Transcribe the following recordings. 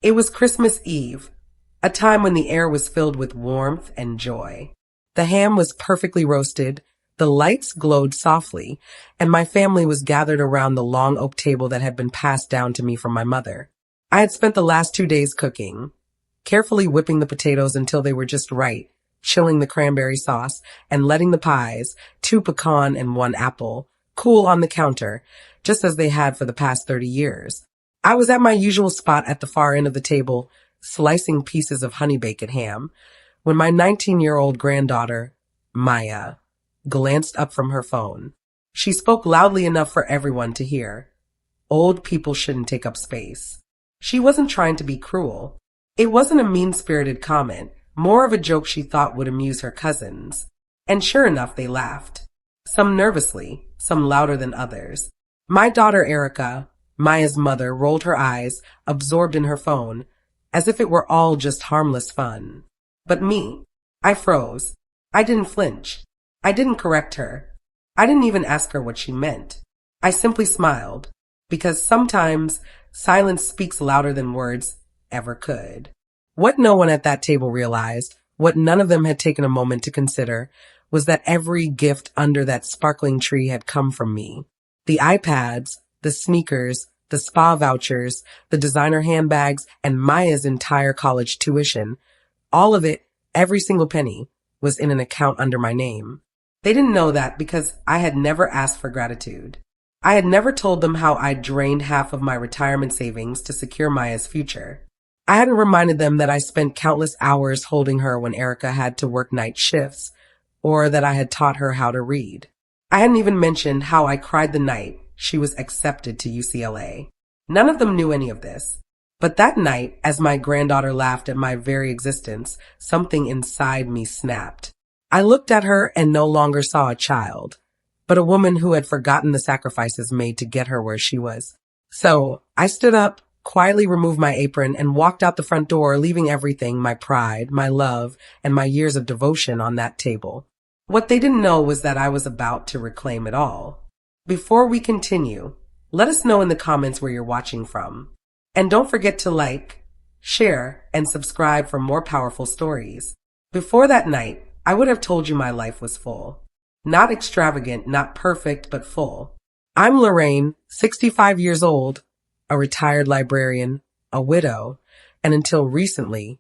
It was Christmas Eve, a time when the air was filled with warmth and joy. The ham was perfectly roasted, the lights glowed softly, and my family was gathered around the long oak table that had been passed down to me from my mother. I had spent the last 2 days cooking, carefully whipping the potatoes until they were just right, chilling the cranberry sauce, and letting the pies, 2 pecan and 1 apple, cool on the counter, just as they had for the past 30 years. I was at my usual spot at the far end of the table, slicing pieces of honey-baked ham, when my 19-year-old granddaughter, Maya, glanced up from her phone. She spoke loudly enough for everyone to hear. Old people shouldn't take up space. She wasn't trying to be cruel. It wasn't a mean-spirited comment, more of a joke she thought would amuse her cousins. And sure enough, they laughed. Some nervously, some louder than others. My daughter Erica, Maya's mother, rolled her eyes, absorbed in her phone, as if it were all just harmless fun. But me, I froze. I didn't flinch. I didn't correct her. I didn't even ask her what she meant. I simply smiled, because sometimes silence speaks louder than words ever could. What no one at that table realized, what none of them had taken a moment to consider, was that every gift under that sparkling tree had come from me. The iPads, the sneakers, the spa vouchers, the designer handbags, and Maya's entire college tuition, all of it, every single penny, was in an account under my name. They didn't know that because I had never asked for gratitude. I had never told them how I drained half of my retirement savings to secure Maya's future. I hadn't reminded them that I spent countless hours holding her when Erica had to work night shifts, or that I had taught her how to read. I hadn't even mentioned how I cried the night she was accepted to UCLA. None of them knew any of this. But that night, as my granddaughter laughed at my very existence, something inside me snapped. I looked at her and no longer saw a child, but a woman who had forgotten the sacrifices made to get her where she was. So I stood up, quietly removed my apron, and walked out the front door, leaving everything, my pride, my love, and my years of devotion on that table. What they didn't know was that I was about to reclaim it all. Before we continue, let us know in the comments where you're watching from. And don't forget to like, share, and subscribe for more powerful stories. Before that night, I would have told you my life was full. Not extravagant, not perfect, but full. I'm Lorraine, 65 years old, a retired librarian, a widow, and until recently,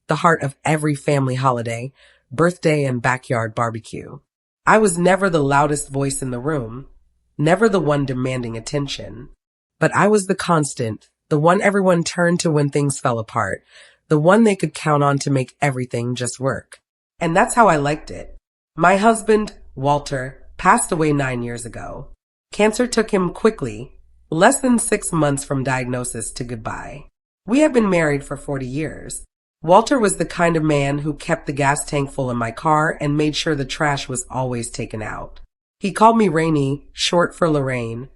the heart of every family holiday, birthday, and backyard barbecue. I was never the loudest voice in the room, never the one demanding attention, but I was the constant, the one everyone turned to when things fell apart, the one they could count on to make everything just work. And that's how I liked it. My husband, Walter, passed away 9 years ago. Cancer took him quickly, less than 6 months from diagnosis to goodbye. We have been married for 40 years. Walter was the kind of man who kept the gas tank full in my car and made sure the trash was always taken out. He called me Rainy, short for Lorraine,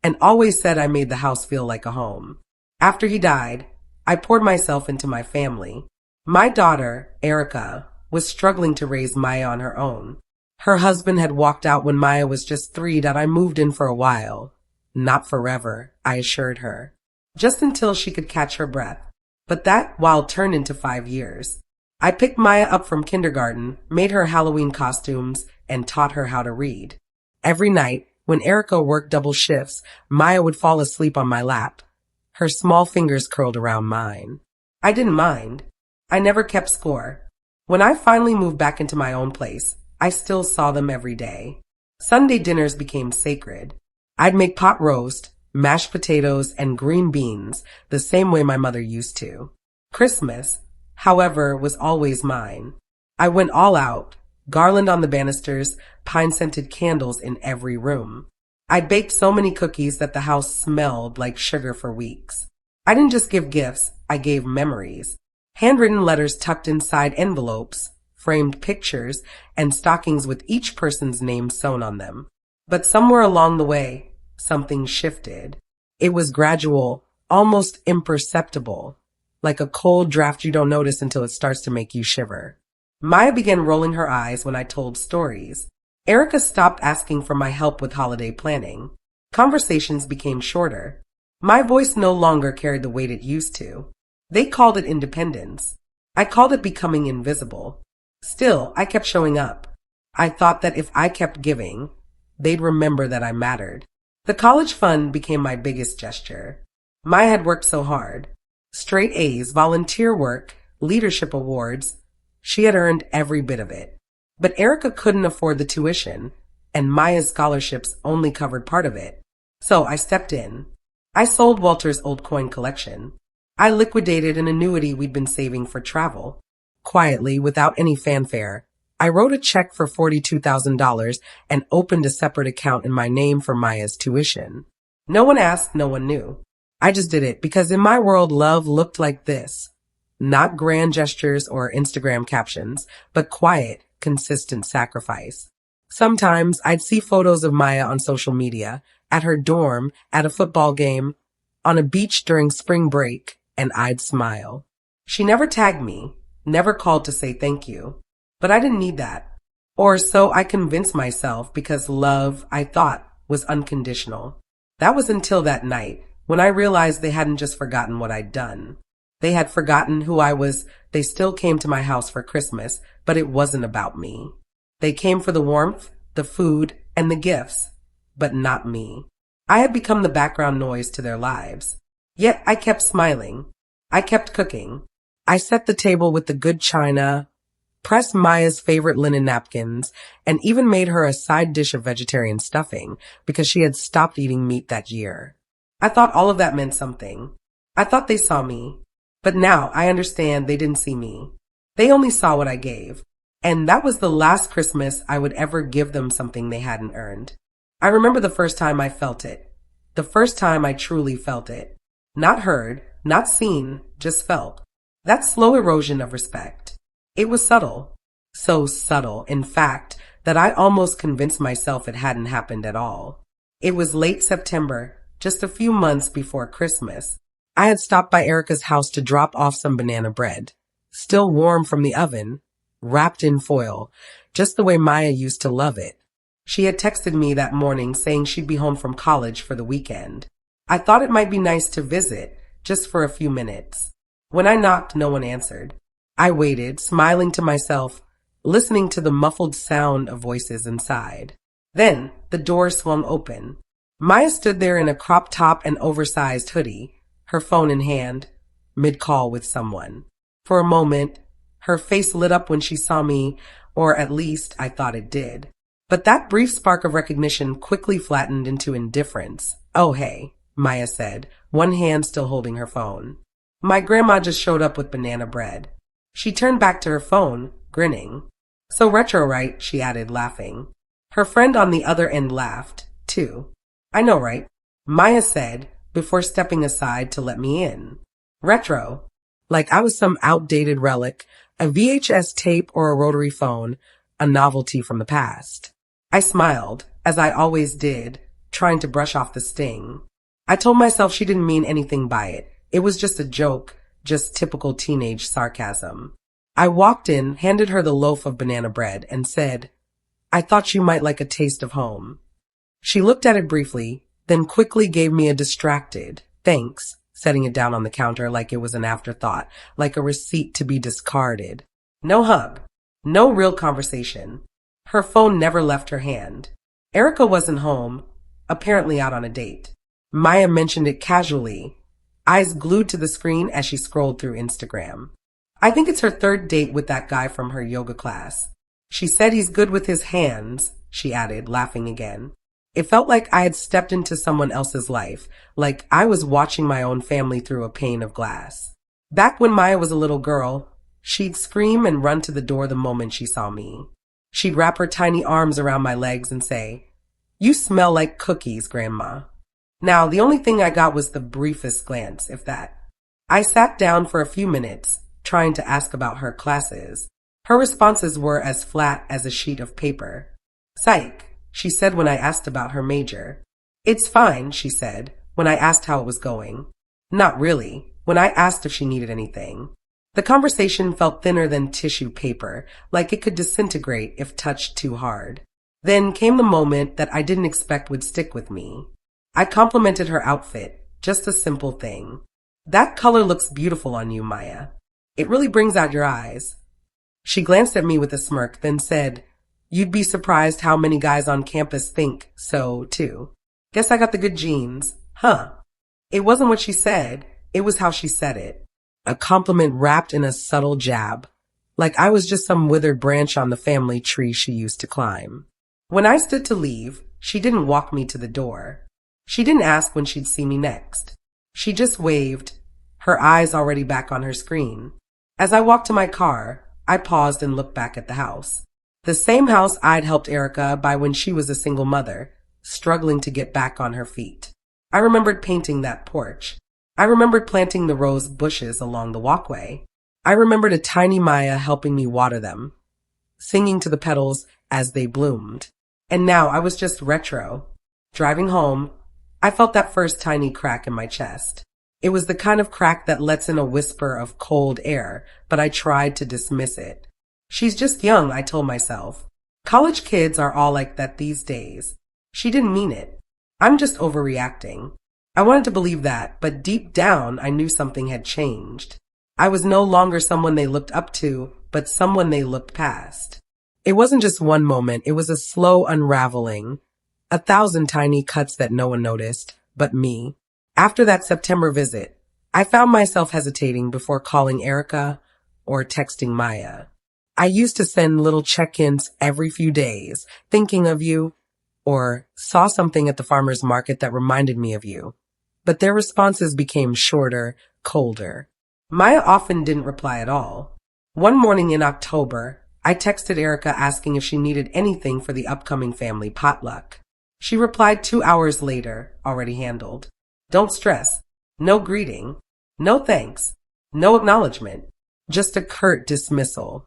and always said I made the house feel like a home. After he died, I poured myself into my family. My daughter, Erica, was struggling to raise Maya on her own. Her husband had walked out when Maya was just 3 that I moved in for a while. Not forever, I assured her. Just until she could catch her breath. But that while turned into 5 years. I picked Maya up from kindergarten, made her Halloween costumes, and taught her how to read. Every night, when Erica worked double shifts, Maya would fall asleep on my lap. Her small fingers curled around mine. I didn't mind. I never kept score. When I finally moved back into my own place, I still saw them every day. Sunday dinners became sacred. I'd make pot roast, mashed potatoes, and green beans the same way my mother used to. Christmas, however, was always mine. I went all out, garland on the banisters, pine-scented candles in every room. I baked so many cookies that the house smelled like sugar for weeks. I didn't just give gifts, I gave memories. Handwritten letters tucked inside envelopes, framed pictures, and stockings with each person's name sewn on them. But somewhere along the way, something shifted. It was gradual, almost imperceptible, like a cold draft you don't notice until it starts to make you shiver. Maya began rolling her eyes when I told stories. Erica stopped asking for my help with holiday planning. Conversations became shorter. My voice no longer carried the weight it used to. They called it independence. I called it becoming invisible. Still, I kept showing up. I thought that if I kept giving, they'd remember that I mattered. The college fund became my biggest gesture. Maya had worked so hard. Straight A's, volunteer work, leadership awards. She had earned every bit of it. But Erica couldn't afford the tuition, and Maya's scholarships only covered part of it. So I stepped in. I sold Walter's old coin collection. I liquidated an annuity we'd been saving for travel. Quietly, without any fanfare, I wrote a check for $42,000 and opened a separate account in my name for Maya's tuition. No one asked, no one knew. I just did it because in my world, love looked like this. Not grand gestures or Instagram captions, but quiet, consistent sacrifice. Sometimes I'd see photos of Maya on social media, at her dorm, at a football game, on a beach during spring break, and I'd smile. She never tagged me, never called to say thank you. But I didn't need that. Or so I convinced myself because love, I thought, was unconditional. That was until that night, when I realized they hadn't just forgotten what I'd done. They had forgotten who I was. They still came to my house for Christmas, but it wasn't about me. They came for the warmth, the food, and the gifts, but not me. I had become the background noise to their lives. Yet I kept smiling. I kept cooking. I set the table with the good china, pressed Maya's favorite linen napkins, and even made her a side dish of vegetarian stuffing because she had stopped eating meat that year. I thought all of that meant something. I thought they saw me. But now I understand they didn't see me. They only saw what I gave. And that was the last Christmas I would ever give them something they hadn't earned. I remember the first time I felt it. The first time I truly felt it. Not heard, not seen, just felt. That slow erosion of respect. It was subtle. So subtle, in fact, that I almost convinced myself it hadn't happened at all. It was late September, just a few months before Christmas. I had stopped by Erica's house to drop off some banana bread, still warm from the oven, wrapped in foil, just the way Maya used to love it. She had texted me that morning saying she'd be home from college for the weekend. I thought it might be nice to visit, just for a few minutes. When I knocked, no one answered. I waited, smiling to myself, listening to the muffled sound of voices inside. Then, the door swung open. Maya stood there in a crop top and oversized hoodie, her phone in hand, mid-call with someone. For a moment, her face lit up when she saw me, or at least I thought it did. But that brief spark of recognition quickly flattened into indifference. "Oh, hey," Maya said, one hand still holding her phone. "My grandma just showed up with banana bread." She turned back to her phone, grinning. "So retro, right?" she added, laughing. Her friend on the other end laughed, too. "I know, right?" Maya said, before stepping aside to let me in. Retro. Like I was some outdated relic, a VHS tape or a rotary phone, a novelty from the past. I smiled, as I always did, trying to brush off the sting. I told myself she didn't mean anything by it. It was just a joke, just typical teenage sarcasm. I walked in, handed her the loaf of banana bread, and said, "I thought you might like a taste of home." She looked at it briefly, then quickly gave me a distracted, "Thanks," setting it down on the counter like it was an afterthought, like a receipt to be discarded. No hug. No real conversation. Her phone never left her hand. Erica wasn't home, apparently out on a date. Maya mentioned it casually, eyes glued to the screen as she scrolled through Instagram. "I think it's her third date with that guy from her yoga class. She said he's good with his hands," she added, laughing again. It felt like I had stepped into someone else's life, like I was watching my own family through a pane of glass. Back when Maya was a little girl, she'd scream and run to the door the moment she saw me. She'd wrap her tiny arms around my legs and say, "You smell like cookies, Grandma." Now, the only thing I got was the briefest glance, if that. I sat down for a few minutes, trying to ask about her classes. Her responses were as flat as a sheet of paper. "Psych," she said when I asked about her major. "It's fine," she said, when I asked how it was going. "Not really," when I asked if she needed anything. The conversation felt thinner than tissue paper, like it could disintegrate if touched too hard. Then came the moment that I didn't expect would stick with me. I complimented her outfit, just a simple thing. That color looks beautiful on you, Maya. It really brings out your eyes. She glanced at me with a smirk, then said, You'd be surprised how many guys on campus think so, too. Guess I got the good genes. Huh. It wasn't what she said, it was how she said it. A compliment wrapped in a subtle jab, like I was just some withered branch on the family tree she used to climb. When I stood to leave, she didn't walk me to the door. She didn't ask when she'd see me next. She just waved, her eyes already back on her screen. As I walked to my car, I paused and looked back at the house. The same house I'd helped Erica buy when she was a single mother, struggling to get back on her feet. I remembered painting that porch. I remembered planting the rose bushes along the walkway. I remembered a tiny Maya helping me water them, singing to the petals as they bloomed. And now I was just retro. Driving home, I felt that first tiny crack in my chest. It was the kind of crack that lets in a whisper of cold air, but I tried to dismiss it. She's just young, I told myself. College kids are all like that these days. She didn't mean it. I'm just overreacting. I wanted to believe that, but deep down I knew something had changed. I was no longer someone they looked up to, but someone they looked past. It wasn't just one moment, it was a slow unraveling. 1,000 tiny cuts that no one noticed, but me. After that September visit, I found myself hesitating before calling Erica or texting Maya. I used to send little check-ins every few days, thinking of you, or saw something at the farmer's market that reminded me of you. But their responses became shorter, colder. Maya often didn't reply at all. One morning in October, I texted Erica asking if she needed anything for the upcoming family potluck. She replied 2 hours later, already handled. Don't stress. No greeting. No thanks. No acknowledgement. Just a curt dismissal.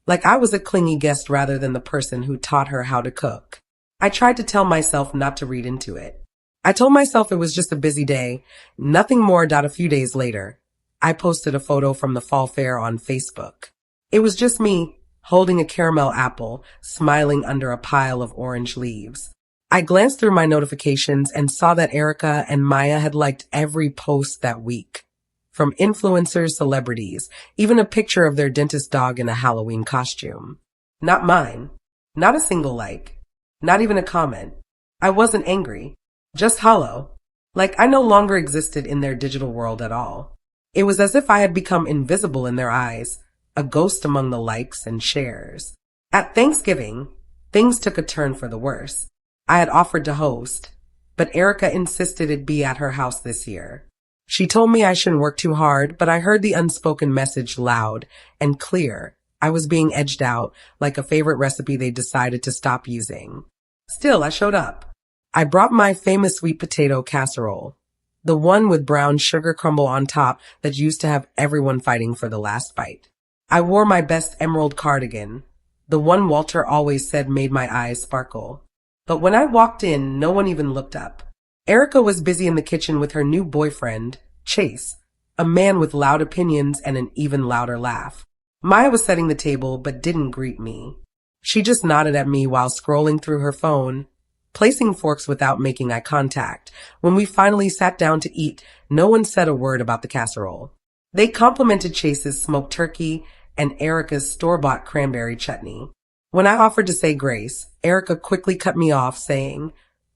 Like I was a clingy guest rather than the person who taught her how to cook. I tried to tell myself not to read into it. I told myself it was just a busy day, nothing more. A few days later, I posted a photo from the fall fair on Facebook. It was just me, holding a caramel apple, smiling under a pile of orange leaves. I glanced through my notifications and saw that Erica and Maya had liked every post that week. From influencers, celebrities, even a picture of their dentist dog in a Halloween costume. Not mine. Not a single like. Not even a comment. I wasn't angry. Just hollow. Like I no longer existed in their digital world at all. It was as if I had become invisible in their eyes, a ghost among the likes and shares. At Thanksgiving, things took a turn for the worse. I had offered to host, but Erica insisted it be at her house this year. She told me I shouldn't work too hard, but I heard the unspoken message loud and clear. I was being edged out like a favorite recipe they decided to stop using. Still, I showed up. I brought my famous sweet potato casserole, the one with brown sugar crumble on top that used to have everyone fighting for the last bite. I wore my best emerald cardigan, the one Walter always said made my eyes sparkle. But when I walked in, no one even looked up. Erica was busy in the kitchen with her new boyfriend, Chase, a man with loud opinions and an even louder laugh. Maya was setting the table but didn't greet me. She just nodded at me while scrolling through her phone, placing forks without making eye contact. When we finally sat down to eat, no one said a word about the casserole. They complimented Chase's smoked turkey and Erica's store-bought cranberry chutney. When I offered to say grace, Erica quickly cut me off, saying,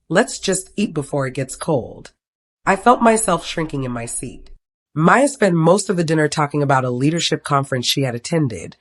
"Let's just eat before it gets cold." I felt myself shrinking in my seat. Maya spent most of the dinner talking about a leadership conference she had attended,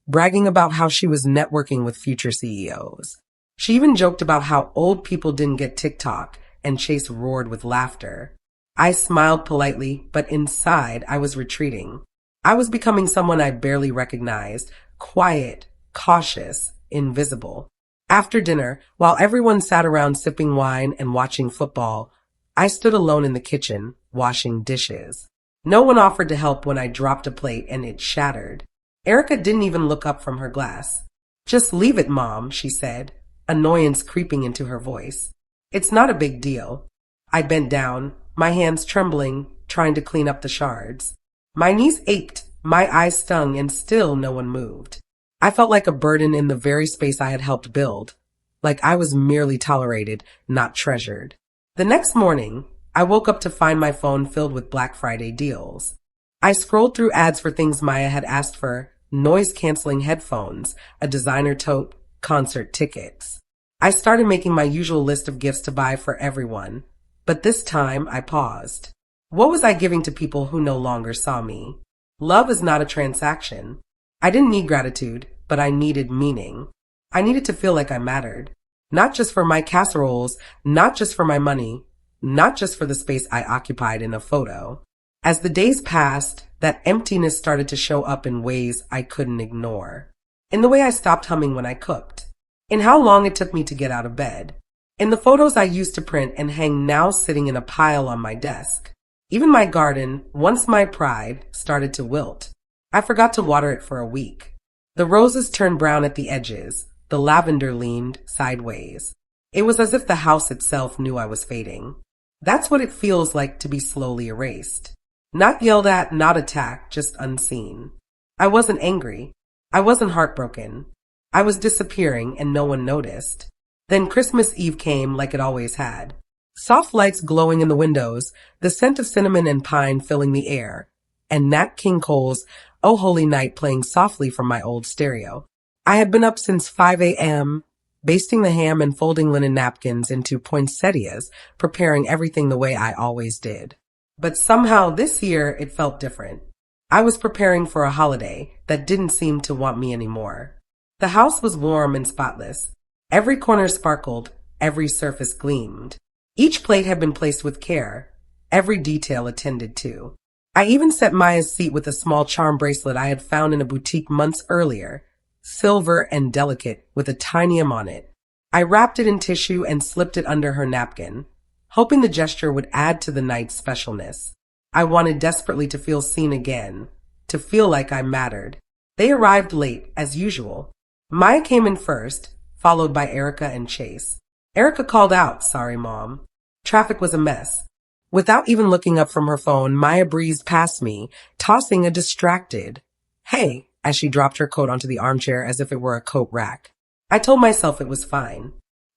bragging about how she was networking with future CEOs. She even joked about how old people didn't get TikTok, and Chase roared with laughter. I smiled politely, but inside I was retreating. I was becoming someone I barely recognized, quiet, cautious, invisible. After dinner, while everyone sat around sipping wine and watching football, I stood alone in the kitchen, washing dishes. No one offered to help when I dropped a plate and it shattered. Erica didn't even look up from her glass. "Just leave it, Mom," she said, annoyance creeping into her voice. "It's not a big deal." I bent down, my hands trembling, trying to clean up the shards. My knees ached, my eyes stung, and still no one moved. I felt like a burden in the very space I had helped build, like I was merely tolerated, not treasured. The next morning, I woke up to find my phone filled with Black Friday deals. I scrolled through ads for things Maya had asked for: noise-canceling headphones, a designer tote, concert tickets. I started making my usual list of gifts to buy for everyone, but this time I paused. What was I giving to people who no longer saw me? Love is not a transaction. I didn't need gratitude, but I needed meaning. I needed to feel like I mattered. Not just for my casseroles, not just for my money, not just for the space I occupied in a photo. As the days passed, that emptiness started to show up in ways I couldn't ignore. In the way I stopped humming when I cooked. In how long it took me to get out of bed. In the photos I used to print and hang now sitting in a pile on my desk. Even my garden, once my pride, started to wilt. I forgot to water it for a week. The roses turned brown at the edges. The lavender leaned sideways. It was as if the house itself knew I was fading. That's what it feels like to be slowly erased. Not yelled at, not attacked, just unseen. I wasn't angry. I wasn't heartbroken. I was disappearing and no one noticed. Then Christmas Eve came like it always had. Soft lights glowing in the windows, the scent of cinnamon and pine filling the air, and Nat King Cole's "Oh Holy Night" playing softly from my old stereo. I had been up since 5 a.m., basting the ham and folding linen napkins into poinsettias, preparing everything the way I always did. But somehow this year it felt different. I was preparing for a holiday that didn't seem to want me anymore. The house was warm and spotless. Every corner sparkled, every surface gleamed. Each plate had been placed with care, every detail attended to. I even set Maya's seat with a small charm bracelet I had found in a boutique months earlier, silver and delicate with a tiny M on it. I wrapped it in tissue and slipped it under her napkin, hoping the gesture would add to the night's specialness. I wanted desperately to feel seen again, to feel like I mattered. They arrived late, as usual. Maya came in first, followed by Erica and Chase. Erica called out, "Sorry, Mom." Traffic was a mess. Without even looking up from her phone, Maya breezed past me, tossing a distracted "Hey," as she dropped her coat onto the armchair as if it were a coat rack. I told myself it was fine.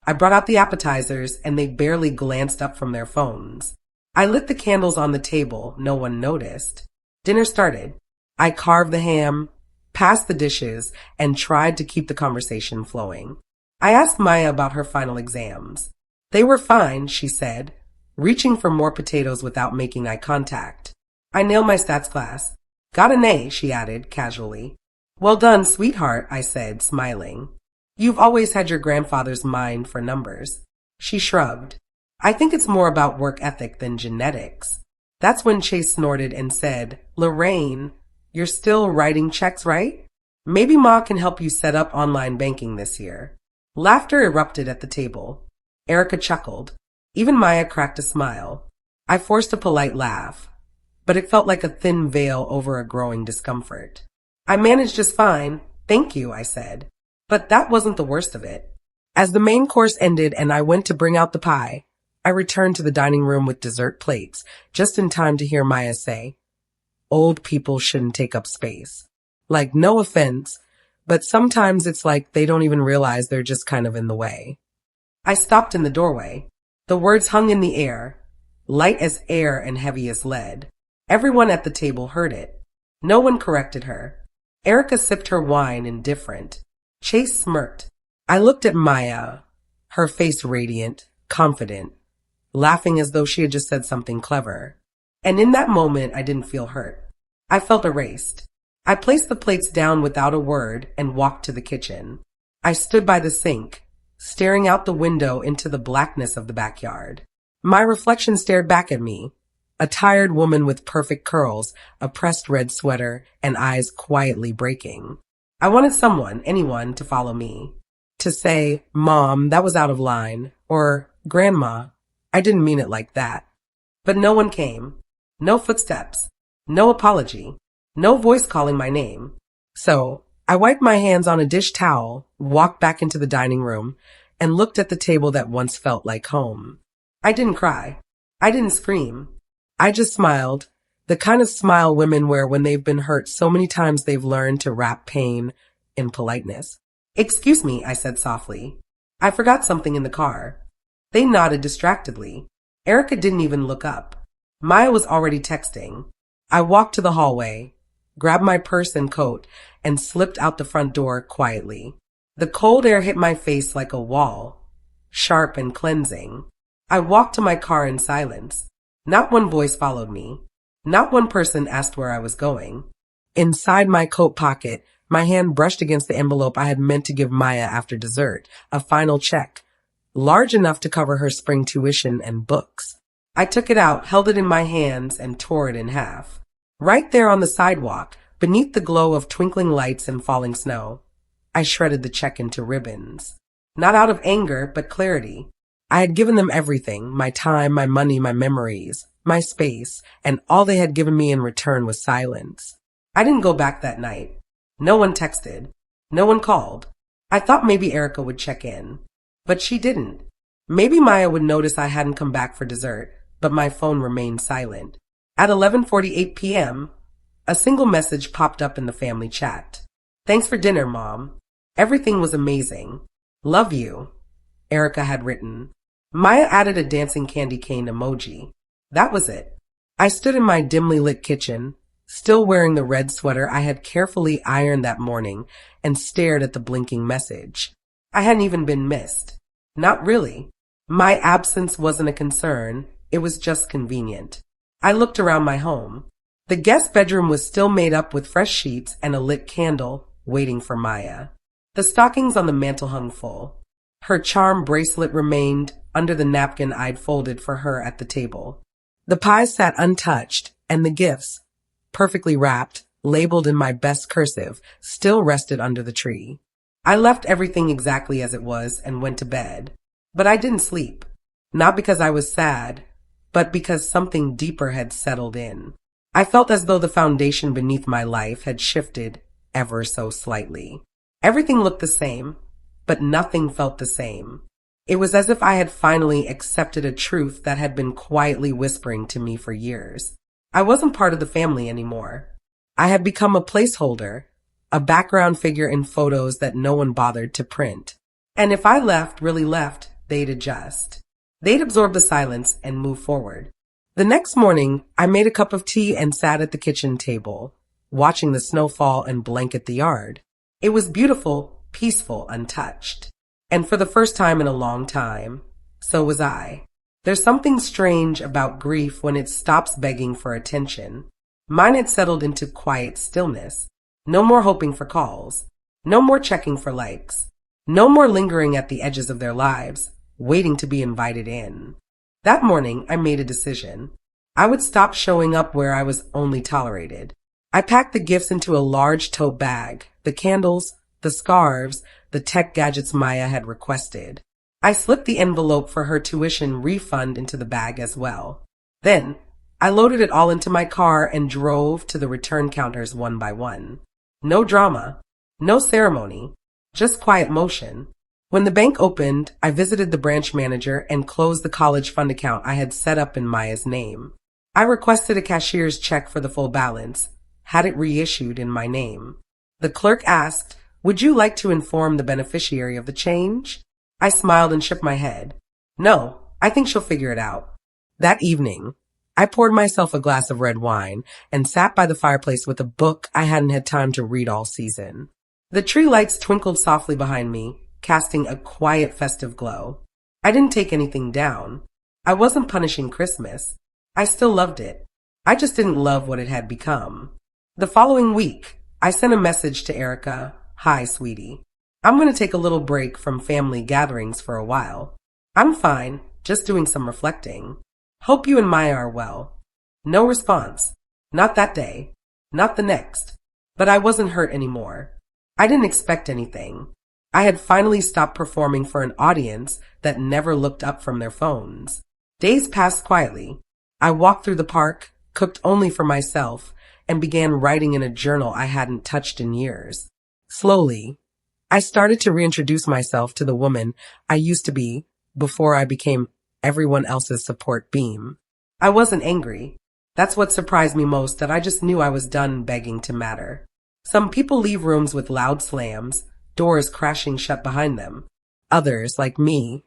I brought out the appetizers, and they barely glanced up from their phones. I lit the candles on the table. No one noticed. Dinner started. I carved the ham, passed the dishes, and tried to keep the conversation flowing. I asked Maya about her final exams. They were fine, she said, reaching for more potatoes without making eye contact. I nailed my stats class. Got an A, she added, casually. Well done, sweetheart, I said, smiling. You've always had your grandfather's mind for numbers. She shrugged. I think it's more about work ethic than genetics. That's when Chase snorted and said, Lorraine, you're still writing checks, right? Maybe Ma can help you set up online banking this year. Laughter erupted at the table. Erica chuckled. Even Maya cracked a smile. I forced a polite laugh, but it felt like a thin veil over a growing discomfort. I managed just fine, thank you, I said. But that wasn't the worst of it. As the main course ended and I went to bring out the pie, I returned to the dining room with dessert plates, just in time to hear Maya say, "Old people shouldn't take up space." Like, no offense, but sometimes it's like they don't even realize they're just kind of in the way. I stopped in the doorway. The words hung in the air, light as air and heavy as lead. Everyone at the table heard it. No one corrected her. Erica sipped her wine, indifferent. Chase smirked. I looked at Maya, her face radiant, confident, laughing as though she had just said something clever. And in that moment, I didn't feel hurt. I felt erased. I placed the plates down without a word and walked to the kitchen. I stood by the sink, staring out the window into the blackness of the backyard. My reflection stared back at me, a tired woman with perfect curls, a pressed red sweater, and eyes quietly breaking. I wanted someone, anyone, to follow me. To say, "Mom, that was out of line," or "Grandma, I didn't mean it like that." But no one came. No footsteps. No apology. No voice calling my name. So I wiped my hands on a dish towel, walked back into the dining room, and looked at the table that once felt like home. I didn't cry. I didn't scream. I just smiled, the kind of smile women wear when they've been hurt so many times they've learned to wrap pain in politeness. "Excuse me," I said softly. "I forgot something in the car." They nodded distractedly. Erica didn't even look up. Maya was already texting. I walked to the hallway, grabbed my purse and coat, and slipped out the front door quietly. The cold air hit my face like a wall, sharp and cleansing. I walked to my car in silence. Not one voice followed me. Not one person asked where I was going. Inside my coat pocket, my hand brushed against the envelope I had meant to give Maya after dessert, a final check, large enough to cover her spring tuition and books. I took it out, held it in my hands, and tore it in half. Right there on the sidewalk, beneath the glow of twinkling lights and falling snow, I shredded the check into ribbons. Not out of anger, but clarity. I had given them everything, my time, my money, my memories, my space, and all they had given me in return was silence. I didn't go back that night. No one texted. No one called. I thought maybe Erica would check in, but she didn't. Maybe Maya would notice I hadn't come back for dessert, but my phone remained silent. At 11:48 p.m., a single message popped up in the family chat. "Thanks for dinner, Mom. Everything was amazing. Love you," Erica had written. Maya added a dancing candy cane emoji. That was it. I stood in my dimly lit kitchen, still wearing the red sweater I had carefully ironed that morning, and stared at the blinking message. I hadn't even been missed. Not really. My absence wasn't a concern. It was just convenient. I looked around my home. The guest bedroom was still made up with fresh sheets and a lit candle, waiting for Maya. The stockings on the mantel hung full. Her charm bracelet remained under the napkin I'd folded for her at the table. The pies sat untouched, and the gifts, perfectly wrapped, labeled in my best cursive, still rested under the tree. I left everything exactly as it was and went to bed. But I didn't sleep. Not because I was sad, but because something deeper had settled in. I felt as though the foundation beneath my life had shifted ever so slightly. Everything looked the same, but nothing felt the same. It was as if I had finally accepted a truth that had been quietly whispering to me for years. I wasn't part of the family anymore. I had become a placeholder, a background figure in photos that no one bothered to print. And if I left, really left, they'd adjust. They'd absorb the silence and move forward. The next morning, I made a cup of tea and sat at the kitchen table, watching the snow fall and blanket the yard. It was beautiful, peaceful, untouched. And for the first time in a long time, so was I. There's something strange about grief when it stops begging for attention. Mine had settled into quiet stillness. No more hoping for calls. No more checking for likes. No more lingering at the edges of their lives, waiting to be invited in. That morning, I made a decision. I would stop showing up where I was only tolerated. I packed the gifts into a large tote bag, the candles, the scarves, the tech gadgets Maya had requested. I slipped the envelope for her tuition refund into the bag as well. Then, I loaded it all into my car and drove to the return counters one by one. No drama, no ceremony, just quiet motion. When the bank opened, I visited the branch manager and closed the college fund account I had set up in Maya's name. I requested a cashier's check for the full balance, had it reissued in my name. The clerk asked, "Would you like to inform the beneficiary of the change?" I smiled and shook my head. "No, I think she'll figure it out." That evening, I poured myself a glass of red wine and sat by the fireplace with a book I hadn't had time to read all season. The tree lights twinkled softly behind me, casting a quiet festive glow. I didn't take anything down. I wasn't punishing Christmas. I still loved it. I just didn't love what it had become. The following week, I sent a message to Erica. "Hi, sweetie. I'm going to take a little break from family gatherings for a while. I'm fine, just doing some reflecting. Hope you and Maya are well." No response. Not that day. Not the next. But I wasn't hurt anymore. I didn't expect anything. I had finally stopped performing for an audience that never looked up from their phones. Days passed quietly. I walked through the park, cooked only for myself, and began writing in a journal I hadn't touched in years. Slowly, I started to reintroduce myself to the woman I used to be before I became everyone else's support beam. I wasn't angry. That's what surprised me most, that I just knew I was done begging to matter. Some people leave rooms with loud slams, doors crashing shut behind them. Others, like me,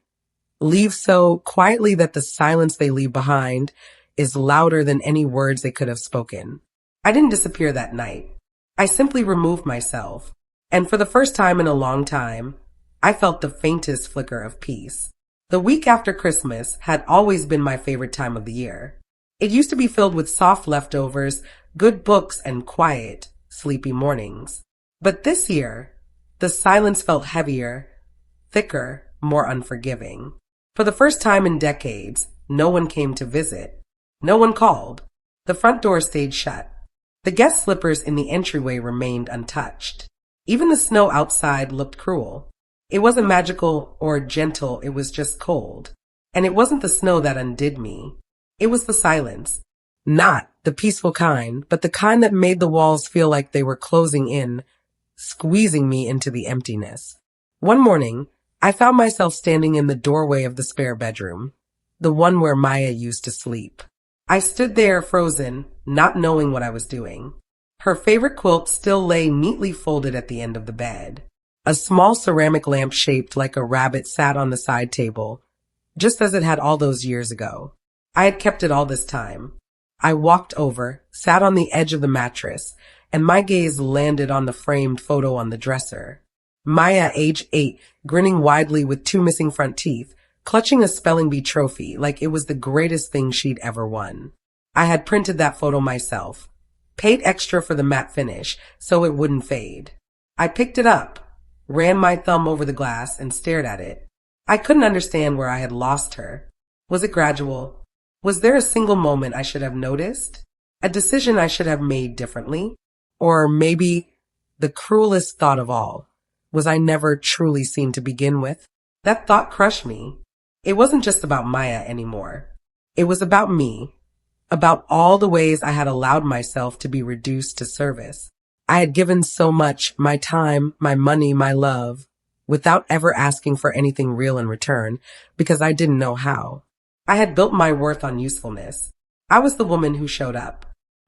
leave so quietly that the silence they leave behind is louder than any words they could have spoken. I didn't disappear that night. I simply removed myself, and for the first time in a long time, I felt the faintest flicker of peace. The week after Christmas had always been my favorite time of the year. It used to be filled with soft leftovers, good books, and quiet, sleepy mornings. But this year, the silence felt heavier, thicker, more unforgiving. For the first time in decades, no one came to visit. No one called. The front door stayed shut. The guest slippers in the entryway remained untouched. Even the snow outside looked cruel. It wasn't magical or gentle, it was just cold. And it wasn't the snow that undid me. It was the silence. Not the peaceful kind, but the kind that made the walls feel like they were closing in, squeezing me into the emptiness. One morning, I found myself standing in the doorway of the spare bedroom, the one where Maya used to sleep. I stood there frozen, not knowing what I was doing. Her favorite quilt still lay neatly folded at the end of the bed. A small ceramic lamp shaped like a rabbit sat on the side table, just as it had all those years ago. I had kept it all this time. I walked over, sat on the edge of the mattress, and my gaze landed on the framed photo on the dresser. Maya, age 8, grinning widely with 2 missing front teeth, clutching a spelling bee trophy like it was the greatest thing she'd ever won. I had printed that photo myself, paid extra for the matte finish so it wouldn't fade. I picked it up, ran my thumb over the glass, and stared at it. I couldn't understand where I had lost her. Was it gradual? Was there a single moment I should have noticed? A decision I should have made differently? Or maybe the cruelest thought of all, was I never truly seen to begin with? That thought crushed me. It wasn't just about Maya anymore. It was about me, about all the ways I had allowed myself to be reduced to service. I had given so much, my time, my money, my love, without ever asking for anything real in return, because I didn't know how. I had built my worth on usefulness. I was the woman who showed up.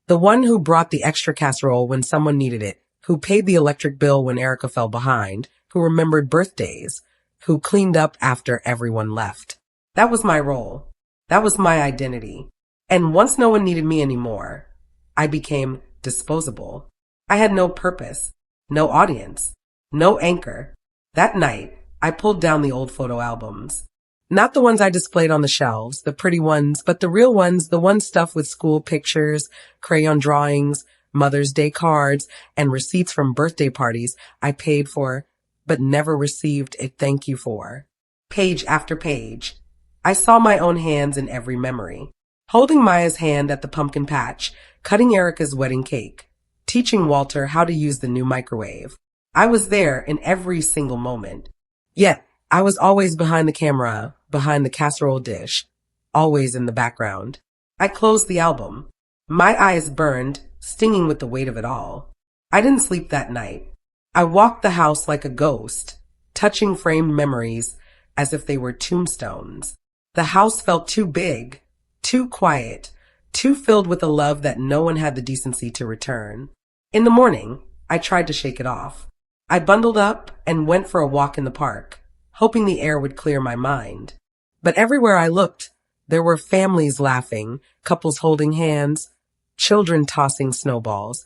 The one who brought the extra casserole when someone needed it, who paid the electric bill when Erica fell behind, who remembered birthdays, who cleaned up after everyone left. That was my role. That was my identity. And once no one needed me anymore, I became disposable. I had no purpose, no audience, no anchor. That night, I pulled down the old photo albums. Not the ones I displayed on the shelves, the pretty ones, but the real ones, the ones stuffed with school pictures, crayon drawings, Mother's Day cards, and receipts from birthday parties I paid for, but never received a thank you for. Page after page, I saw my own hands in every memory. Holding Maya's hand at the pumpkin patch, cutting Erica's wedding cake, teaching Walter how to use the new microwave. I was there in every single moment. Yet, I was always behind the camera, behind the casserole dish, always in the background. I closed the album. My eyes burned, stinging with the weight of it all. I didn't sleep that night. I walked the house like a ghost, touching framed memories as if they were tombstones. The house felt too big, too quiet, too filled with a love that no one had the decency to return. In the morning, I tried to shake it off. I bundled up and went for a walk in the park, hoping the air would clear my mind. But everywhere I looked, there were families laughing, couples holding hands, children tossing snowballs,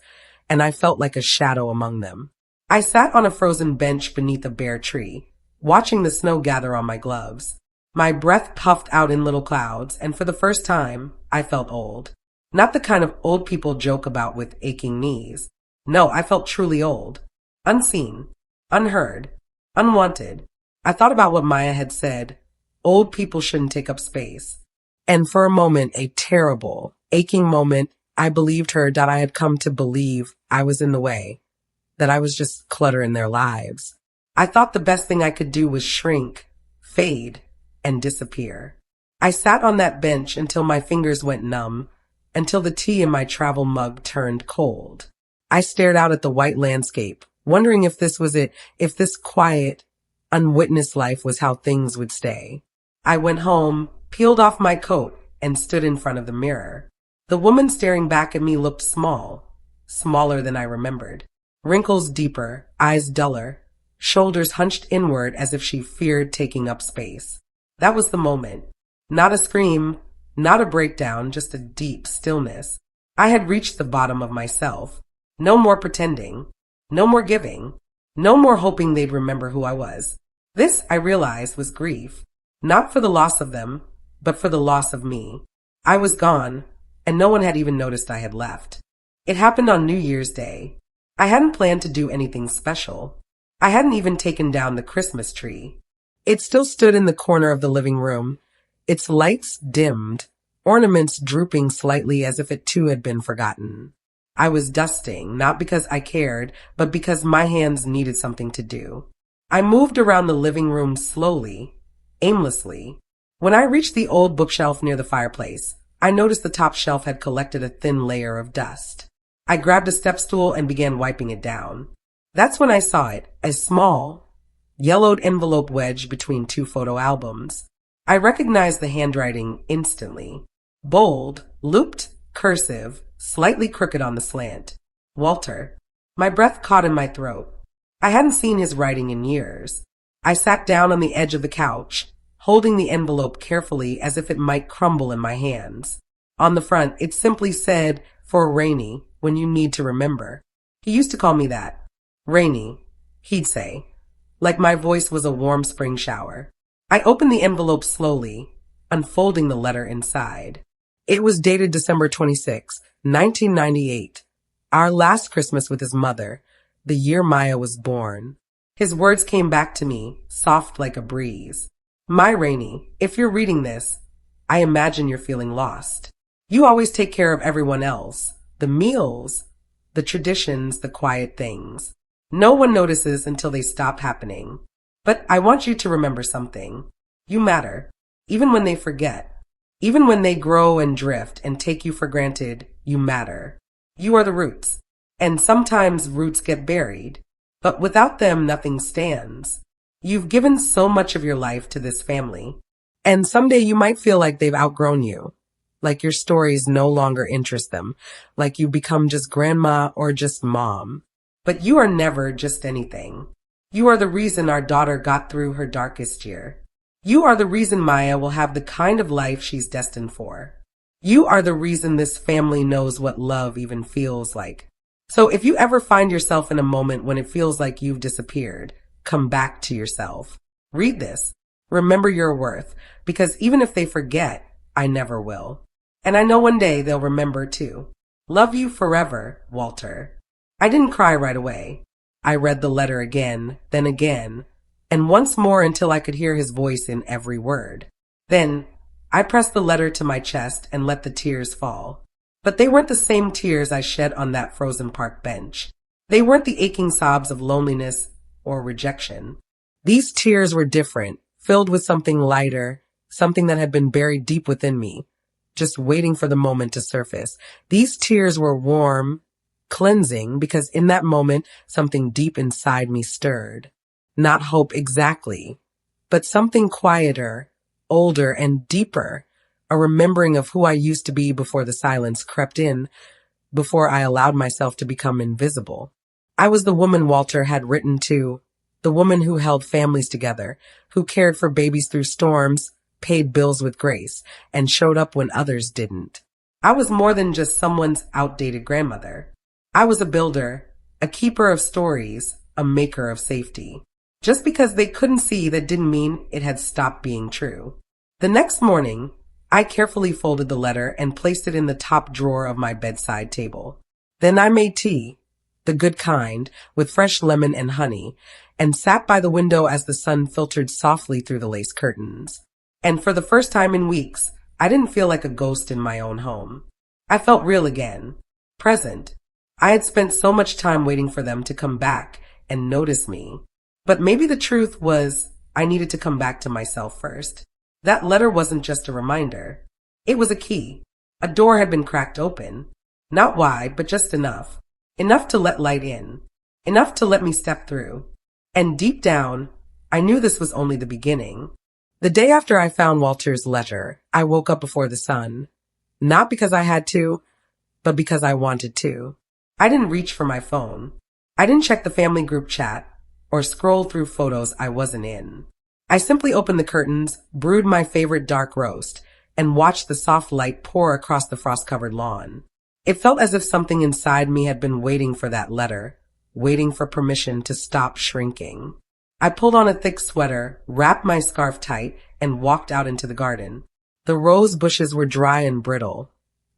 and I felt like a shadow among them. I sat on a frozen bench beneath a bare tree, watching the snow gather on my gloves. My breath puffed out in little clouds, and for the first time, I felt old. Not the kind of old people joke about with aching knees. No, I felt truly old. Unseen, unheard, unwanted. I thought about what Maya had said. Old people shouldn't take up space. And for a moment, a terrible, aching moment, I believed her that I had come to believe I was in the way, that I was just clutter in their lives. I thought the best thing I could do was shrink, fade, and disappear. I sat on that bench until my fingers went numb, until the tea in my travel mug turned cold. I stared out at the white landscape, wondering if this was it, if this quiet, unwitnessed life was how things would stay. I went home, peeled off my coat, and stood in front of the mirror. The woman staring back at me looked small, smaller than I remembered. Wrinkles deeper, eyes duller, shoulders hunched inward as if she feared taking up space. That was the moment. Not a scream, not a breakdown, just a deep stillness. I had reached the bottom of myself. No more pretending. No more giving. No more hoping they'd remember who I was. This, I realized, was grief. Not for the loss of them, but for the loss of me. I was gone, and no one had even noticed I had left. It happened on New Year's Day. I hadn't planned to do anything special. I hadn't even taken down the Christmas tree. It still stood in the corner of the living room, its lights dimmed, ornaments drooping slightly as if it too had been forgotten. I was dusting, not because I cared, but because my hands needed something to do. I moved around the living room slowly, aimlessly. When I reached the old bookshelf near the fireplace, I noticed the top shelf had collected a thin layer of dust. I grabbed a step stool and began wiping it down. That's when I saw it, a small, yellowed envelope wedged between two photo albums. I recognized the handwriting instantly. Bold, looped, cursive, slightly crooked on the slant. Walter. My breath caught in my throat. I hadn't seen his writing in years. I sat down on the edge of the couch, holding the envelope carefully as if it might crumble in my hands. On the front, it simply said, "For Rainy, when you need to remember." He used to call me that. Rainy, he'd say, like my voice was a warm spring shower. I opened the envelope slowly, unfolding the letter inside. It was dated December 26, 1998, our last Christmas with his mother, the year Maya was born. His words came back to me, soft like a breeze. My Rainy, if you're reading this, I imagine you're feeling lost. You always take care of everyone else, the meals, the traditions, the quiet things. No one notices until they stop happening. But I want you to remember something. You matter, even when they forget. Even when they grow and drift and take you for granted, you matter. You are the roots. And sometimes roots get buried. But without them, nothing stands. You've given so much of your life to this family. And someday you might feel like they've outgrown you. Like your stories no longer interest them. Like you become just grandma or just mom. But you are never just anything. You are the reason our daughter got through her darkest year. You are the reason Maya will have the kind of life she's destined for. You are the reason this family knows what love even feels like. So if you ever find yourself in a moment when it feels like you've disappeared, come back to yourself. Read this. Remember your worth, because even if they forget, I never will. And I know one day they'll remember too. Love you forever, Walter. I didn't cry right away. I read the letter again, and once more until I could hear his voice in every word. Then, I pressed the letter to my chest and let the tears fall. But they weren't the same tears I shed on that frozen park bench. They weren't the aching sobs of loneliness or rejection. These tears were different, filled with something lighter, something that had been buried deep within me, just waiting for the moment to surface. These tears were warm, cleansing, because in that moment, something deep inside me stirred. Not hope exactly, but something quieter, older, and deeper, a remembering of who I used to be before the silence crept in, before I allowed myself to become invisible. I was the woman Walter had written to, the woman who held families together, who cared for babies through storms, paid bills with grace, and showed up when others didn't. I was more than just someone's outdated grandmother. I was a builder, a keeper of stories, a maker of safety. Just because they couldn't see, that didn't mean it had stopped being true. The next morning, I carefully folded the letter and placed it in the top drawer of my bedside table. Then I made tea, the good kind, with fresh lemon and honey, and sat by the window as the sun filtered softly through the lace curtains. And for the first time in weeks, I didn't feel like a ghost in my own home. I felt real again, present. I had spent so much time waiting for them to come back and notice me. But maybe the truth was I needed to come back to myself first. That letter wasn't just a reminder. It was a key. A door had been cracked open. Not wide, but just enough. Enough to let light in. Enough to let me step through. And deep down, I knew this was only the beginning. The day after I found Walter's letter, I woke up before the sun. Not because I had to, but because I wanted to. I didn't reach for my phone. I didn't check the family group chat or scroll through photos I wasn't in. I simply opened the curtains, brewed my favorite dark roast, and watched the soft light pour across the frost-covered lawn. It felt as if something inside me had been waiting for that letter, waiting for permission to stop shrinking. I pulled on a thick sweater, wrapped my scarf tight, and walked out into the garden. The rose bushes were dry and brittle,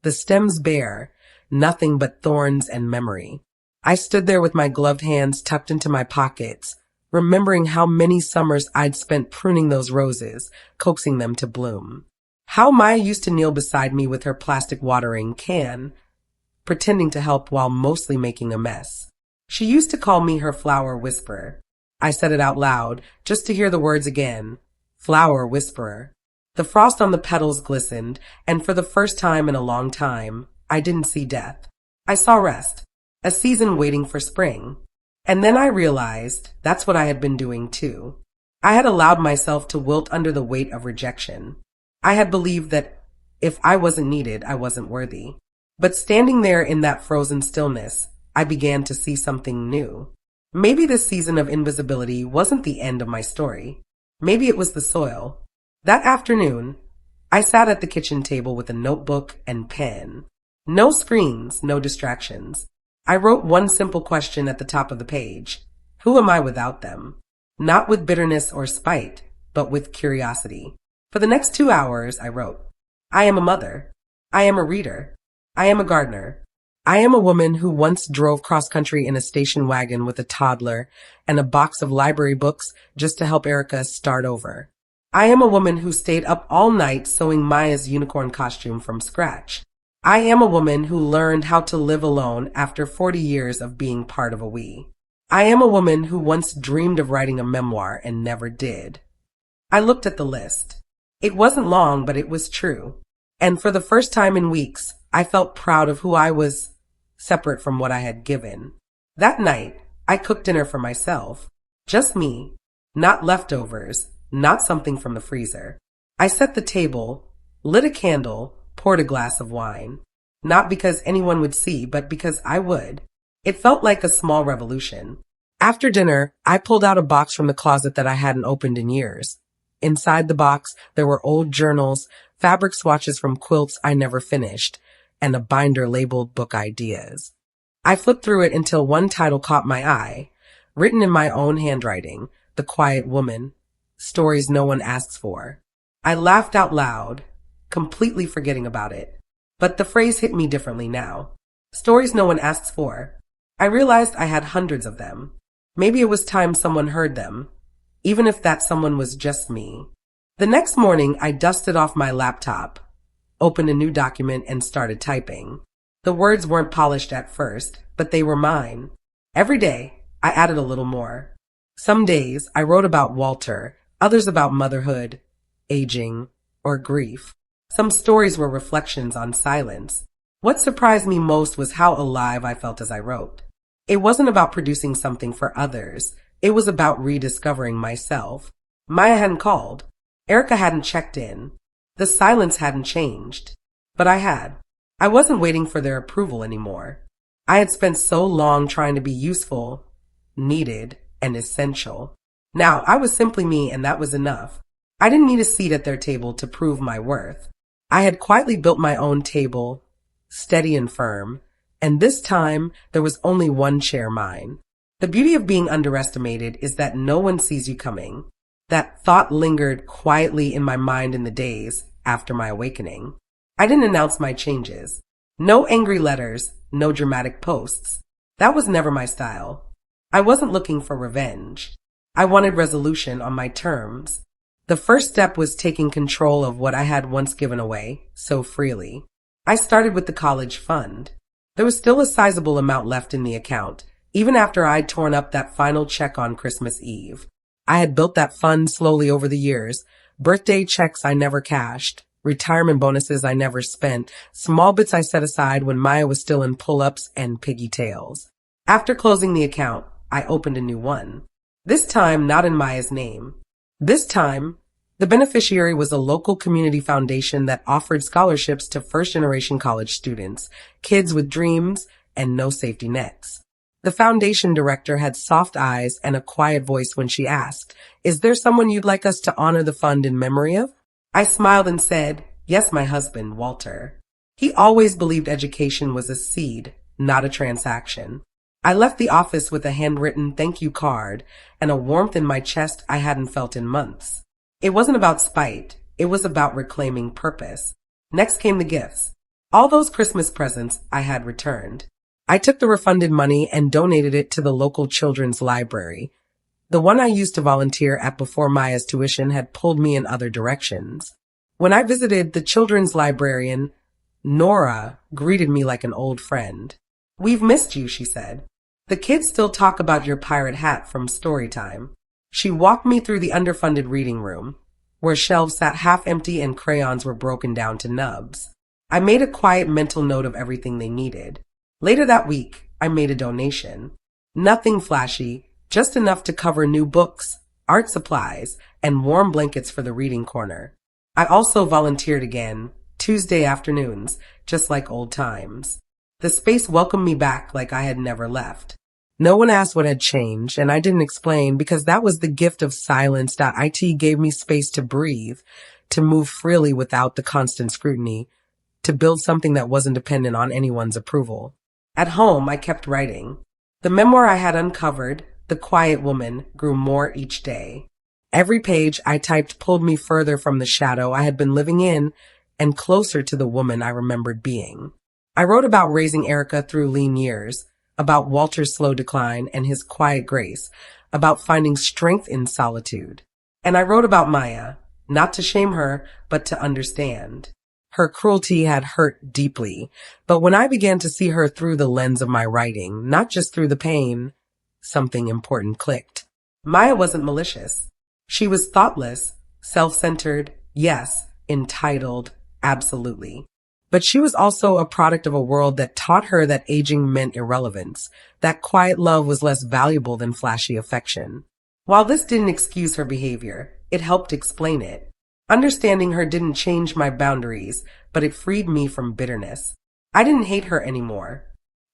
the stems bare, nothing but thorns and memory. I stood there with my gloved hands tucked into my pockets, remembering how many summers I'd spent pruning those roses, coaxing them to bloom. How Maya used to kneel beside me with her plastic watering can, pretending to help while mostly making a mess. She used to call me her flower whisperer. I said it out loud, just to hear the words again. Flower whisperer. The frost on the petals glistened, and for the first time in a long time, I didn't see death. I saw rest, a season waiting for spring. And then I realized that's what I had been doing too. I had allowed myself to wilt under the weight of rejection. I had believed that if I wasn't needed, I wasn't worthy. But standing there in that frozen stillness, I began to see something new. Maybe this season of invisibility wasn't the end of my story. Maybe it was the soil. That afternoon, I sat at the kitchen table with a notebook and pen. No screens, no distractions. I wrote one simple question at the top of the page. Who am I without them? Not with bitterness or spite, but with curiosity. For the next 2 hours, I wrote, I am a mother. I am a reader. I am a gardener. I am a woman who once drove cross-country in a station wagon with a toddler and a box of library books just to help Erica start over. I am a woman who stayed up all night sewing Maya's unicorn costume from scratch. I am a woman who learned how to live alone after 40 years of being part of a we. I am a woman who once dreamed of writing a memoir and never did. I looked at the list. It wasn't long, but it was true. And for the first time in weeks, I felt proud of who I was, separate from what I had given. That night, I cooked dinner for myself. Just me. Not leftovers, not something from the freezer. I set the table, lit a candle, poured a glass of wine. Not because anyone would see, but because I would. It felt like a small revolution. After dinner, I pulled out a box from the closet that I hadn't opened in years. Inside the box, there were old journals, fabric swatches from quilts I never finished, and a binder labeled book ideas. I flipped through it until one title caught my eye, written in my own handwriting, The Quiet Woman, Stories No One Asks For. I laughed out loud, completely forgetting about it. But the phrase hit me differently now. Stories no one asks for. I realized I had hundreds of them. Maybe it was time someone heard them, even if that someone was just me. The next morning, I dusted off my laptop, opened a new document, and started typing. The words weren't polished at first, but they were mine. Every day, I added a little more. Some days, I wrote about Walter, others about motherhood, aging, or grief. Some stories were reflections on silence. What surprised me most was how alive I felt as I wrote. It wasn't about producing something for others. It was about rediscovering myself. Maya hadn't called. Erica hadn't checked in. The silence hadn't changed. But I had. I wasn't waiting for their approval anymore. I had spent so long trying to be useful, needed, and essential. Now, I was simply me, and that was enough. I didn't need a seat at their table to prove my worth. I had quietly built my own table, steady and firm, and this time there was only one chair mine. The beauty of being underestimated is that no one sees you coming. That thought lingered quietly in my mind in the days after my awakening. I didn't announce my changes. No angry letters, no dramatic posts. That was never my style. I wasn't looking for revenge. I wanted resolution on my terms. The first step was taking control of what I had once given away so freely. I started with the college fund. There was still a sizable amount left in the account, even after I'd torn up that final check on Christmas Eve. I had built that fund slowly over the years. Birthday checks I never cashed, retirement bonuses I never spent, small bits I set aside when Maya was still in pull-ups and piggy tails. After closing the account, I opened a new one. This time, not in Maya's name. This time, the beneficiary was a local community foundation that offered scholarships to first-generation college students, kids with dreams and no safety nets. The foundation director had soft eyes and a quiet voice when she asked, "Is there someone you'd like us to honor the fund in memory of?" I smiled and said, "Yes, my husband, Walter. He always believed education was a seed, not a transaction." I left the office with a handwritten thank you card and a warmth in my chest I hadn't felt in months. It wasn't about spite. It was about reclaiming purpose. Next came the gifts. All those Christmas presents I had returned. I took the refunded money and donated it to the local children's library. The one I used to volunteer at before Maya's tuition had pulled me in other directions. When I visited, the children's librarian, Nora, greeted me like an old friend. "We've missed you," she said. "The kids still talk about your pirate hat from story time." She walked me through the underfunded reading room, where shelves sat half empty and crayons were broken down to nubs. I made a quiet mental note of everything they needed. Later that week, I made a donation. Nothing flashy, just enough to cover new books, art supplies, and warm blankets for the reading corner. I also volunteered again, Tuesday afternoons, just like old times. The space welcomed me back like I had never left. No one asked what had changed, and I didn't explain because that was the gift of silence. It gave me space to breathe, to move freely without the constant scrutiny, to build something that wasn't dependent on anyone's approval. At home, I kept writing. The memoir I had uncovered, The Quiet Woman, grew more each day. Every page I typed pulled me further from the shadow I had been living in and closer to the woman I remembered being. I wrote about raising Erica through lean years, about Walter's slow decline and his quiet grace, about finding strength in solitude. And I wrote about Maya, not to shame her, but to understand. Her cruelty had hurt deeply, but when I began to see her through the lens of my writing, not just through the pain, something important clicked. Maya wasn't malicious. She was thoughtless, self-centered, yes, entitled, absolutely. But she was also a product of a world that taught her that aging meant irrelevance, that quiet love was less valuable than flashy affection. While this didn't excuse her behavior, it helped explain it. Understanding her didn't change my boundaries, but it freed me from bitterness. I didn't hate her anymore.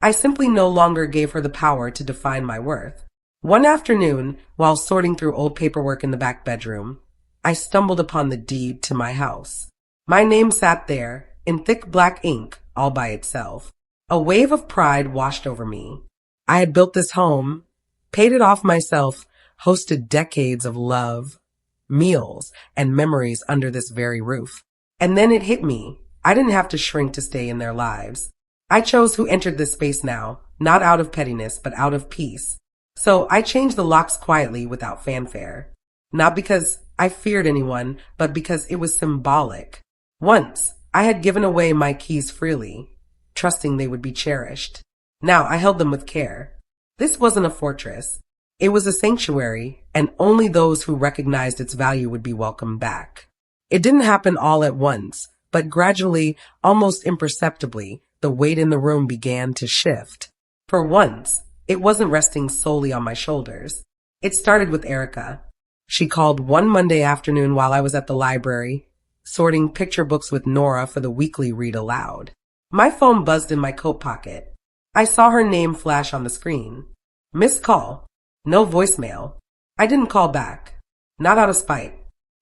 I simply no longer gave her the power to define my worth. One afternoon, while sorting through old paperwork in the back bedroom, I stumbled upon the deed to my house. My name sat there, in thick black ink, all by itself. A wave of pride washed over me. I had built this home, paid it off myself, hosted decades of love, meals, and memories under this very roof. And then it hit me. I didn't have to shrink to stay in their lives. I chose who entered this space now, not out of pettiness, but out of peace. So I changed the locks quietly without fanfare. Not because I feared anyone, but because it was symbolic. Once, I had given away my keys freely, trusting they would be cherished. Now I held them with care. This wasn't a fortress. It was a sanctuary, and only those who recognized its value would be welcomed back. It didn't happen all at once, but gradually, almost imperceptibly, the weight in the room began to shift. For once, it wasn't resting solely on my shoulders. It started with Erica. She called one Monday afternoon while I was at the library, sorting picture books with Nora for the weekly read aloud. My phone buzzed in my coat pocket. I saw her name flash on the screen. Missed call. No voicemail. I didn't call back. Not out of spite.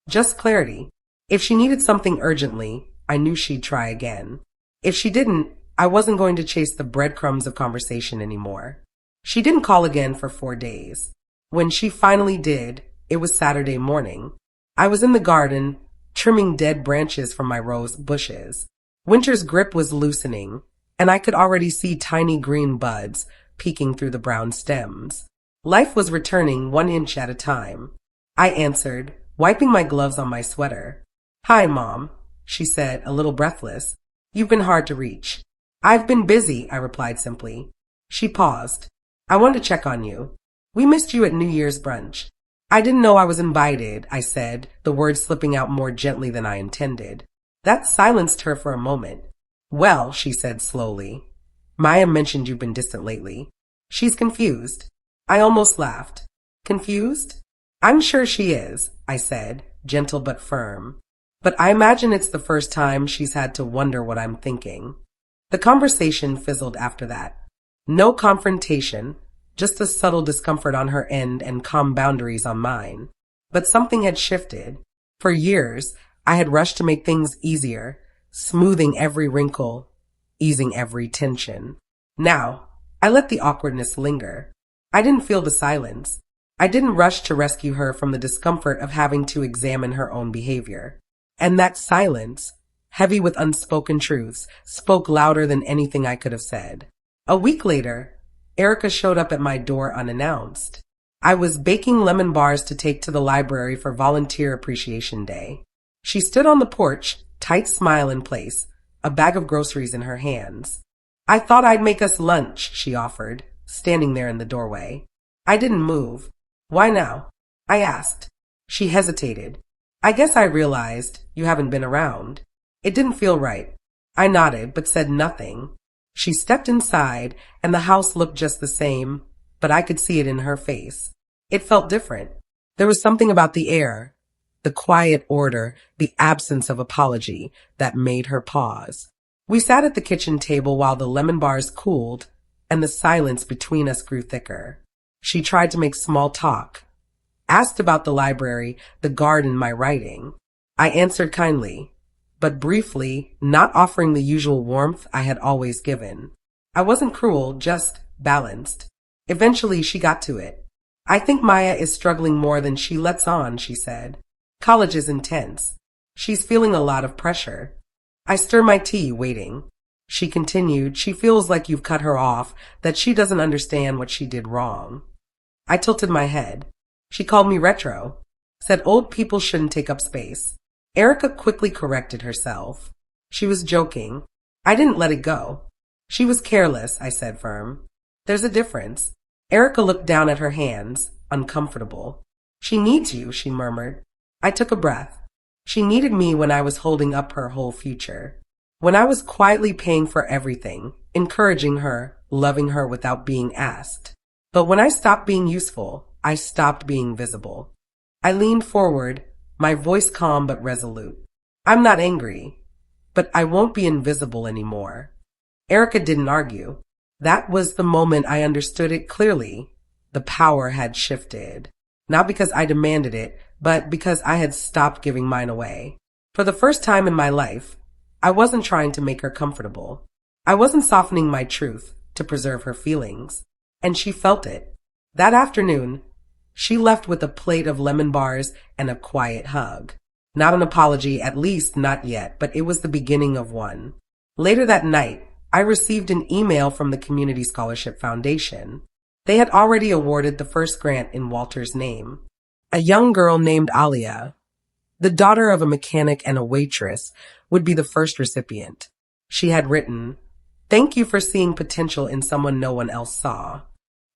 Just clarity. If she needed something urgently, I knew she'd try again. If she didn't, I wasn't going to chase the breadcrumbs of conversation anymore. She didn't call again for 4 days. When she finally did, it was Saturday morning. I was in the garden, trimming dead branches from my rose bushes. Winter's grip was loosening, and I could already see tiny green buds peeking through the brown stems. Life was returning 1 inch at a time. I answered, wiping my gloves on my sweater. "Hi, Mom," she said, a little breathless. "You've been hard to reach." "I've been busy," I replied simply. She paused. "I wanted to check on you. We missed you at New Year's brunch." "I didn't know I was invited," I said, the words slipping out more gently than I intended. That silenced her for a moment. "Well," she said slowly, "Maya mentioned you've been distant lately. She's confused." I almost laughed. "Confused?" "I'm sure she is," I said, gentle but firm. "But I imagine it's the first time she's had to wonder what I'm thinking." The conversation fizzled after that. No confrontation, just a subtle discomfort on her end and calm boundaries on mine. But something had shifted. For years, I had rushed to make things easier, smoothing every wrinkle, easing every tension. Now, I let the awkwardness linger. I didn't feel the silence. I didn't rush to rescue her from the discomfort of having to examine her own behavior. And that silence, heavy with unspoken truths, spoke louder than anything I could have said. A week later, Erica showed up at my door unannounced. I was baking lemon bars to take to the library for Volunteer Appreciation Day. She stood on the porch, tight smile in place, a bag of groceries in her hands. "I thought I'd make us lunch," she offered, standing there in the doorway. I didn't move. "Why now?" I asked. She hesitated. "I guess I realized you haven't been around." It didn't feel right. I nodded, but said nothing. She stepped inside, and the house looked just the same, but I could see it in her face. It felt different. There was something about the air, the quiet order, the absence of apology, that made her pause. We sat at the kitchen table while the lemon bars cooled, and the silence between us grew thicker. She tried to make small talk, asked about the library, the garden, my writing. I answered kindly, but briefly, not offering the usual warmth I had always given. I wasn't cruel, just balanced. Eventually, she got to it. "I think Maya is struggling more than she lets on," she said. "College is intense. She's feeling a lot of pressure." I stir my tea, waiting. She continued, "She feels like you've cut her off, that she doesn't understand what she did wrong." I tilted my head. She called me retro, said old people shouldn't take up space. Erica quickly corrected herself. She was joking. I didn't let it go. "She was careless," I said firm. "There's a difference." Erica looked down at her hands, uncomfortable. "She needs you," she murmured. I took a breath. She needed me when I was holding up her whole future. When I was quietly paying for everything, encouraging her, loving her without being asked. But when I stopped being useful, I stopped being visible. I leaned forward, my voice calm but resolute. "I'm not angry, but I won't be invisible anymore." Erica didn't argue. That was the moment I understood it clearly. The power had shifted. Not because I demanded it, but because I had stopped giving mine away. For the first time in my life, I wasn't trying to make her comfortable. I wasn't softening my truth to preserve her feelings. And she felt it. That afternoon, she left with a plate of lemon bars and a quiet hug. Not an apology, at least not yet, but it was the beginning of one. Later that night, I received an email from the Community Scholarship Foundation. They had already awarded the first grant in Walter's name. A young girl named Alia, the daughter of a mechanic and a waitress, would be the first recipient. She had written, "Thank you for seeing potential in someone no one else saw."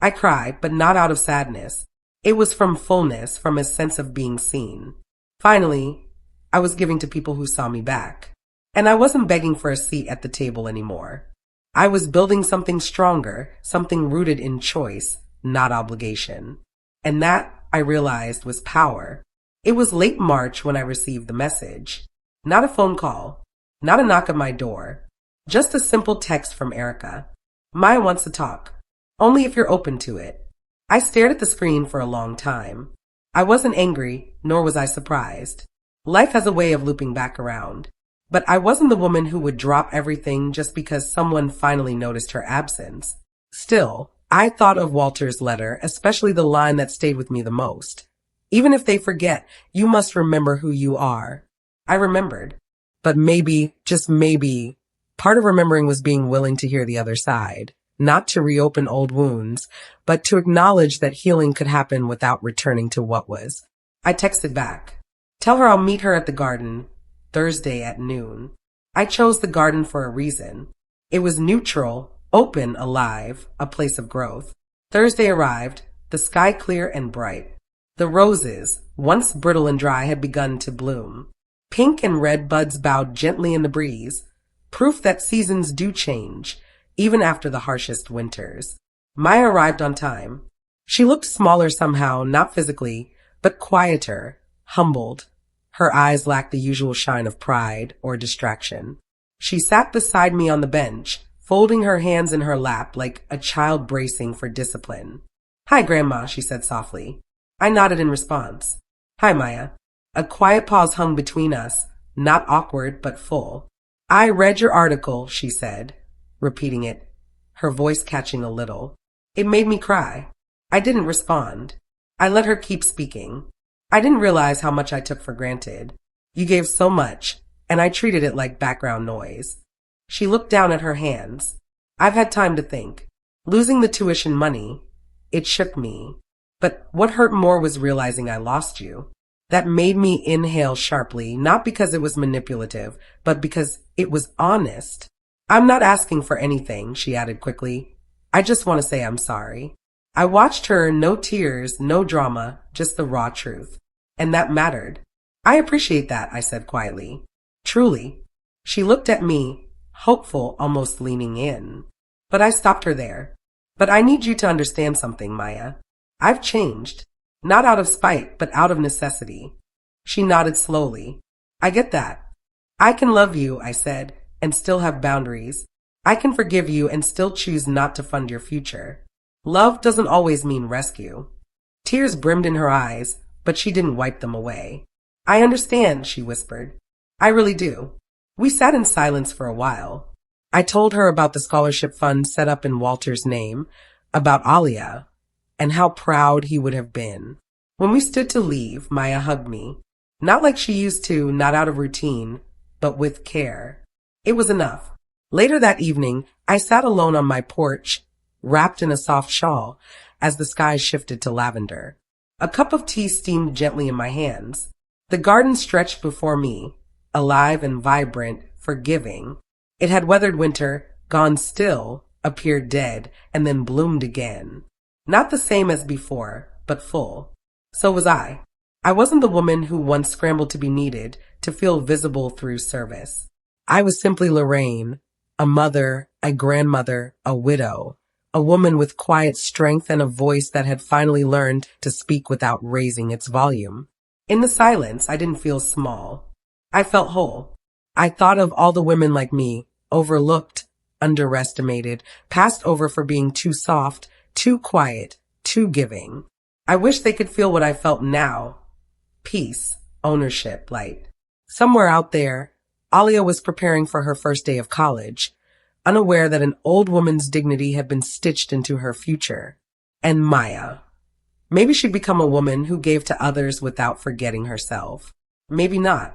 I cried, but not out of sadness. It was from fullness, from a sense of being seen. Finally, I was giving to people who saw me back. And I wasn't begging for a seat at the table anymore. I was building something stronger, something rooted in choice, not obligation. And that, I realized, was power. It was late March when I received the message. Not a phone call, not a knock at my door, just a simple text from Erica. "Maya wants to talk. Only if you're open to it." I stared at the screen for a long time. I wasn't angry, nor was I surprised. Life has a way of looping back around. But I wasn't the woman who would drop everything just because someone finally noticed her absence. Still, I thought of Walter's letter, especially the line that stayed with me the most. "Even if they forget, you must remember who you are." I remembered. But maybe, just maybe, part of remembering was being willing to hear the other side. Not to reopen old wounds, but to acknowledge that healing could happen without returning to what was. I texted back. "Tell her I'll meet her at the garden Thursday at noon." I chose the garden for a reason. It was neutral, open, alive, a place of growth. Thursday arrived, the sky clear and bright. The roses, once brittle and dry, had begun to bloom. Pink and red buds bowed gently in the breeze, proof that seasons do change, even after the harshest winters. Maya arrived on time. She looked smaller somehow, not physically, but quieter, humbled. Her eyes lacked the usual shine of pride or distraction. She sat beside me on the bench, folding her hands in her lap like a child bracing for discipline. Hi, Grandma, she said softly. I nodded in response. Hi, Maya. A quiet pause hung between us, not awkward, but full. I read your article, she said, repeating it, her voice catching a little. It made me cry. I didn't respond. I let her keep speaking. I didn't realize how much I took for granted. You gave so much, and I treated it like background noise. She looked down at her hands. I've had time to think. Losing the tuition money, it shook me. But what hurt more was realizing I lost you. That made me inhale sharply, not because it was manipulative, but because it was honest. I'm not asking for anything, she added quickly. I just want to say I'm sorry. I watched her, no tears, no drama, just the raw truth. And that mattered. I appreciate that, I said quietly. Truly. She looked at me, hopeful, almost leaning in. But I stopped her there. But I need you to understand something, Maya. I've changed. Not out of spite, but out of necessity. She nodded slowly. I get that. I can love you, I said, and still have boundaries. I can forgive you and still choose not to fund your future. Love doesn't always mean rescue. Tears brimmed in her eyes, but she didn't wipe them away. I understand, she whispered. I really do. We sat in silence for a while. I told her about the scholarship fund set up in Walter's name, about Alia, and how proud he would have been. When we stood to leave, Maya hugged me. Not like she used to, not out of routine, but with care. It was enough. Later that evening, I sat alone on my porch, wrapped in a soft shawl, as the sky shifted to lavender. A cup of tea steamed gently in my hands. The garden stretched before me, alive and vibrant, forgiving. It had weathered winter, gone still, appeared dead, and then bloomed again. Not the same as before, but full. So was I. I wasn't the woman who once scrambled to be needed, to feel visible through service. I was simply Lorraine, a mother, a grandmother, a widow, a woman with quiet strength and a voice that had finally learned to speak without raising its volume. In the silence, I didn't feel small. I felt whole. I thought of all the women like me, overlooked, underestimated, passed over for being too soft, too quiet, too giving. I wish they could feel what I felt now. Peace, ownership, light. Somewhere out there, Alia was preparing for her first day of college, unaware that an old woman's dignity had been stitched into her future. And Maya. Maybe she'd become a woman who gave to others without forgetting herself. Maybe not.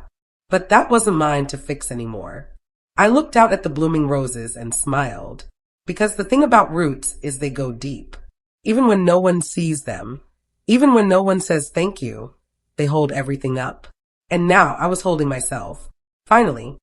But that wasn't mine to fix anymore. I looked out at the blooming roses and smiled. Because the thing about roots is they go deep. Even when no one sees them, even when no one says thank you, they hold everything up. And now I was holding myself. Finally,